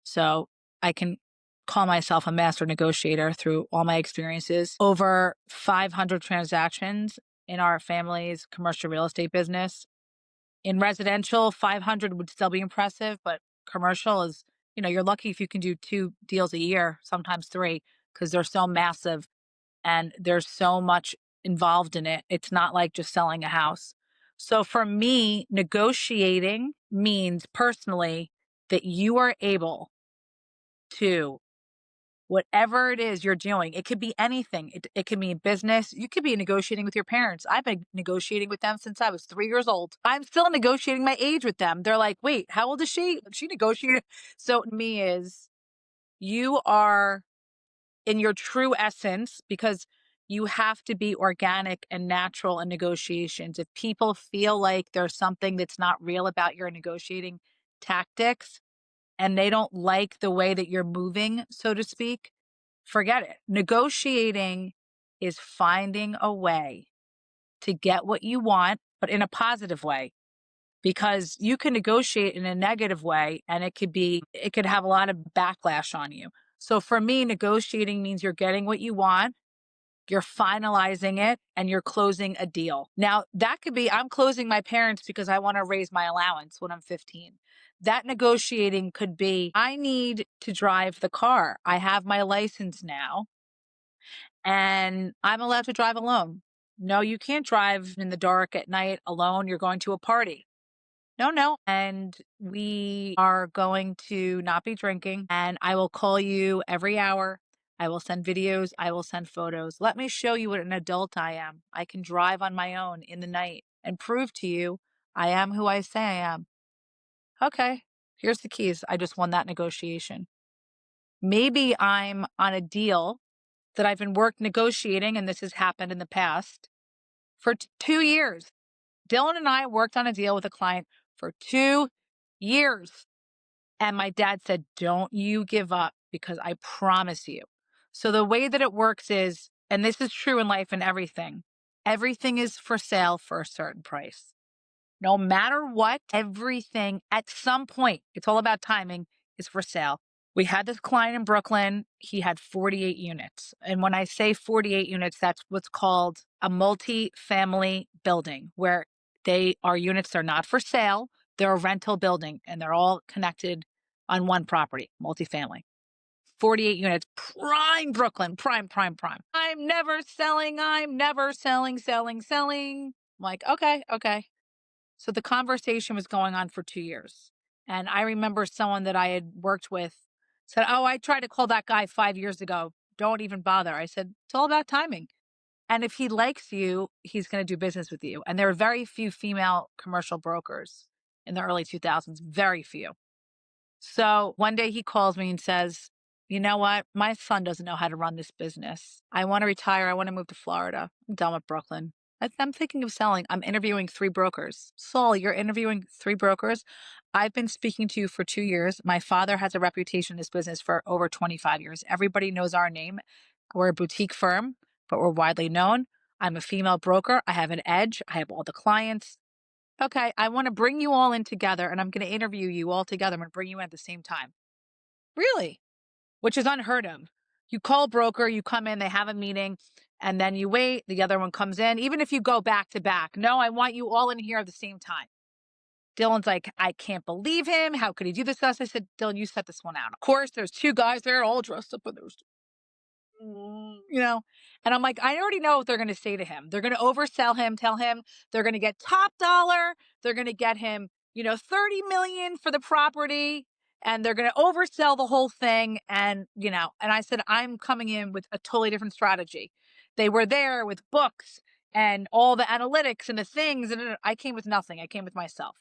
So I can call myself a master negotiator through all my experiences. Over 500 transactions in our family's commercial real estate business. In residential, 500 would still be impressive, but commercial is, you're lucky if you can do 2 deals a year, sometimes 3, because they're so massive and there's so much involved in it. It's not like just selling a house. So for me, negotiating means personally that you are able to, whatever it is you're doing, it could be anything. It could be business. You could be negotiating with your parents. I've been negotiating with them since I was 3 years old. I'm still negotiating my age with them. They're like, wait, how old is she? She negotiated. So me is, you are in your true essence, because you have to be organic and natural in negotiations. If people feel like there's something that's not real about your negotiating tactics and they don't like the way that you're moving, so to speak, forget it. Negotiating is finding a way to get what you want, but in a positive way, because you can negotiate in a negative way and it could have a lot of backlash on you. So for me, negotiating means you're getting what you want, you're finalizing it, and you're closing a deal. Now, that could be, I'm closing my parents because I want to raise my allowance when I'm 15. That negotiating could be, I need to drive the car. I have my license now and I'm allowed to drive alone. No, you can't drive in the dark at night alone. You're going to a party. No. And we are going to not be drinking. And I will call you every hour. I will send videos. I will send photos. Let me show you what an adult I am. I can drive on my own in the night and prove to you I am who I say I am. Okay, here's the keys. I just won that negotiation. Maybe I'm on a deal that I've been negotiating, and this has happened in the past, for 2 years. Dylan and I worked on a deal with a client for 2 years. And my dad said, don't you give up, because I promise you. So the way that it works is, and this is true in life and everything is for sale for a certain price. No matter what, everything at some point, it's all about timing, is for sale. We had this client in Brooklyn. He had 48 units. And when I say 48 units, that's what's called a multi-family building, where they are units, they're not for sale. They're a rental building and they're all connected on one property, multifamily. 48 units, prime Brooklyn, prime. I'm never selling, selling. I'm like, okay. So the conversation was going on for 2 years. And I remember someone that I had worked with said, oh, I tried to call that guy 5 years ago. Don't even bother. I said, it's all about timing. And if he likes you, he's going to do business with you. And there are very few female commercial brokers in the early 2000s, very few. So one day he calls me and says, you know what? My son doesn't know how to run this business. I want to retire. I want to move to Florida. I'm done with Brooklyn. I'm thinking of selling. I'm interviewing 3 brokers. Saul, you're interviewing 3 brokers? I've been speaking to you for 2 years. My father has a reputation in this business for over 25 years. Everybody knows our name. We're a boutique firm, but we're widely known. I'm a female broker. I have an edge. I have all the clients. Okay, I want to bring you all in together and I'm going to interview you all together. I'm going to bring you in at the same time. Really? Which is unheard of. You call a broker, you come in, they have a meeting, and then you wait, the other one comes in, even if you go back to back. No, I want you all in here at the same time. Dylan's like, I can't believe him. How could he do this to us? I said, Dylan, you set this one out. Of course, there's 2 guys there all dressed up in those, and I'm like, I already know what they're going to say to him. They're going to oversell him, tell him they're going to get top dollar. They're going to get him, 30 million for the property. And they're going to oversell the whole thing. And I said, I'm coming in with a totally different strategy. They were there with books and all the analytics and the things. And I came with nothing. I came with myself.